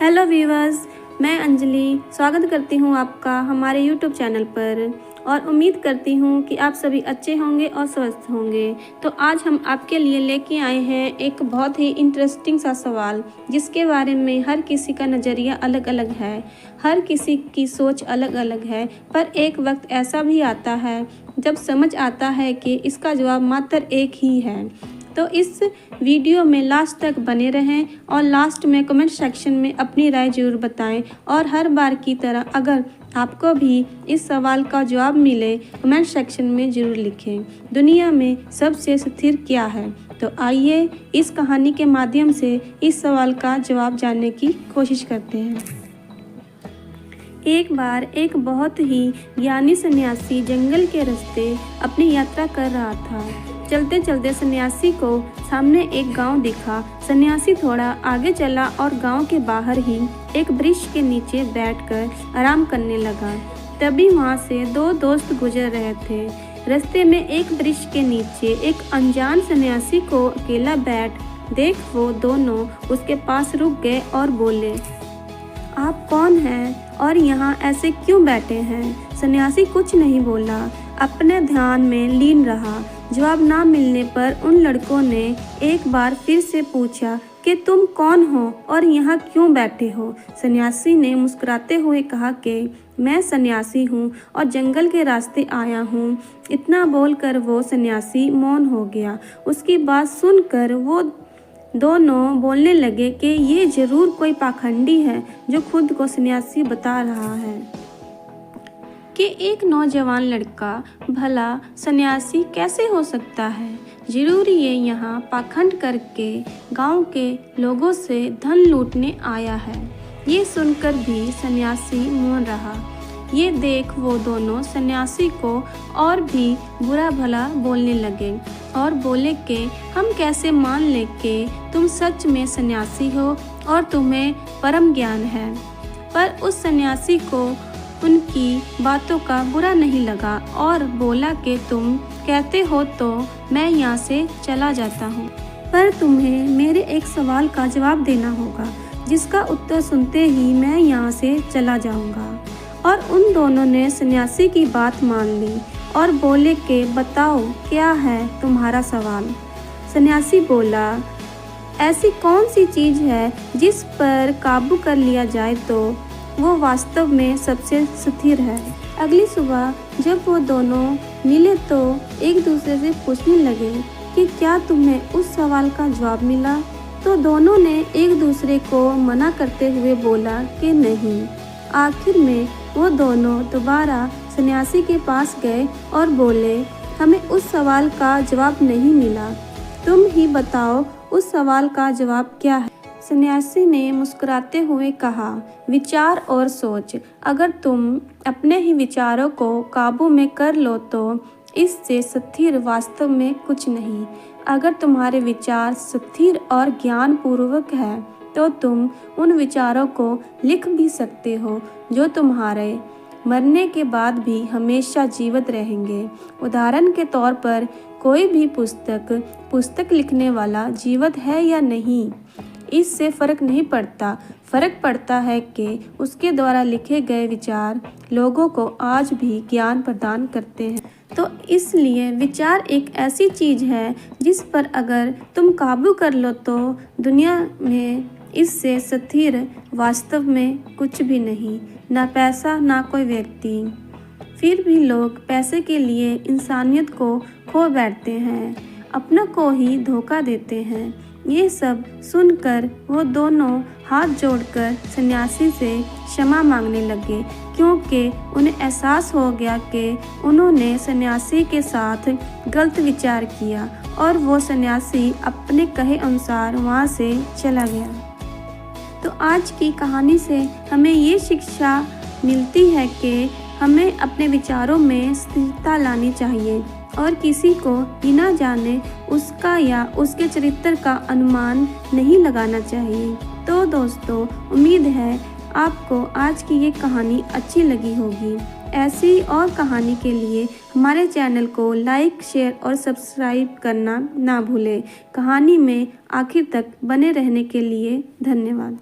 Hello viewers, मैं अंजलि स्वागत करती हूँ आपका हमारे यूट्यूब चैनल पर और उम्मीद करती हूँ कि आप सभी अच्छे होंगे और स्वस्थ होंगे। तो आज हम आपके लिए लेके आए हैं एक बहुत ही इंटरेस्टिंग सा सवाल, जिसके बारे में हर किसी का नज़रिया अलग अलग है, हर किसी की सोच अलग अलग है। पर एक वक्त ऐसा भी आता है जब समझ आता है कि इसका जवाब मात्र एक ही है। तो इस वीडियो में लास्ट तक बने रहें और लास्ट में कमेंट सेक्शन में अपनी राय ज़रूर बताएं। और हर बार की तरह अगर आपको भी इस सवाल का जवाब मिले, कमेंट सेक्शन में ज़रूर लिखें, दुनिया में सबसे स्थिर क्या है। तो आइए इस कहानी के माध्यम से इस सवाल का जवाब जानने की कोशिश करते हैं। एक बार एक बहुत ही ज्ञानी सन्यासी जंगल के रास्ते अपनी यात्रा कर रहा था। चलते चलते सन्यासी को सामने एक गांव दिखा। सन्यासी थोड़ा आगे चला और गांव के बाहर ही एक वृक्ष के नीचे बैठकर आराम करने लगा। तभी वहां से दो दोस्त गुजर रहे थे। रास्ते में एक वृक्ष के नीचे एक अनजान सन्यासी को अकेला बैठ देख वो दोनों उसके पास रुक गए और बोले, आप कौन हैं और यहाँ ऐसे क्यों बैठे हैं? सन्यासी कुछ नहीं बोला, अपने ध्यान में लीन रहा। जवाब ना मिलने पर उन लड़कों ने एक बार फिर से पूछा कि तुम कौन हो और यहाँ क्यों बैठे हो? सन्यासी ने मुस्कुराते हुए कहा कि मैं सन्यासी हूँ और जंगल के रास्ते आया हूँ। इतना बोलकर वो सन्यासी मौन हो गया। उसकी बात सुनकर वो दोनों बोलने लगे कि ये जरूर कोई पाखंडी है जो खुद को सन्यासी बता रहा है कि एक नौजवान लड़का भला सन्यासी कैसे हो सकता है? जरूर ये यहाँ पाखंड करके गांव के लोगों से धन लूटने आया है। ये सुनकर भी सन्यासी मौन रहा। ये देख वो दोनों सन्यासी को और भी बुरा भला बोलने लगे और बोले कि हम कैसे मान ले कि तुम सच में सन्यासी हो और तुम्हें परम ज्ञान है। पर उस सन्यासी को उनकी बातों का बुरा नहीं लगा और बोला कि तुम कहते हो तो मैं यहाँ से चला जाता हूँ, पर तुम्हें मेरे एक सवाल का जवाब देना होगा, जिसका उत्तर सुनते ही मैं यहाँ से चला जाऊँगा। और उन दोनों ने सन्यासी की बात मान ली और बोले कि बताओ क्या है तुम्हारा सवाल। सन्यासी बोला, ऐसी कौन सी चीज़ है जिस पर काबू कर लिया जाए तो वो वास्तव में सबसे स्थिर है। अगली सुबह जब वो दोनों मिले तो एक दूसरे से पूछने लगे कि क्या तुम्हें उस सवाल का जवाब मिला? तो दोनों ने एक दूसरे को मना करते हुए बोला कि नहीं। आखिर में वो दोनों दोबारा सन्यासी के पास गए और बोले, हमें उस सवाल का जवाब नहीं मिला, तुम ही बताओ उस सवाल का जवाब क्या है? सन्यासी ने मुस्कुराते हुए कहा, विचार और सोच। अगर तुम अपने ही विचारों को काबू में कर लो तो इससे स्थिर वास्तव में कुछ नहीं। अगर तुम्हारे विचार स्थिर और ज्ञान पूर्वक है तो तुम उन विचारों को लिख भी सकते हो जो तुम्हारे मरने के बाद भी हमेशा जीवित रहेंगे। उदाहरण के तौर पर कोई भी पुस्तक लिखने वाला जीवित है या नहीं, इससे फ़र्क नहीं पड़ता। फ़र्क पड़ता है कि उसके द्वारा लिखे गए विचार लोगों को आज भी ज्ञान प्रदान करते हैं। तो इसलिए विचार एक ऐसी चीज़ है जिस पर अगर तुम काबू कर लो तो दुनिया में इससे स्थिर वास्तव में कुछ भी नहीं, ना पैसा ना कोई व्यक्ति। फिर भी लोग पैसे के लिए इंसानियत को खो बैठते हैं, अपनों को ही धोखा देते हैं। ये सब सुनकर वो दोनों हाथ जोड़कर सन्यासी से क्षमा मांगने लगे, क्योंकि उन्हें एहसास हो गया कि उन्होंने सन्यासी के साथ गलत विचार किया और वो सन्यासी अपने कहे अनुसार वहाँ से चला गया। तो आज की कहानी से हमें ये शिक्षा मिलती है कि हमें अपने विचारों में स्थिरता लानी चाहिए और किसी को बिना जाने उसका या उसके चरित्र का अनुमान नहीं लगाना चाहिए। तो दोस्तों, उम्मीद है आपको आज की ये कहानी अच्छी लगी होगी। ऐसी और कहानी के लिए हमारे चैनल को लाइक, शेयर और सब्सक्राइब करना ना भूलें। कहानी में आखिर तक बने रहने के लिए धन्यवाद।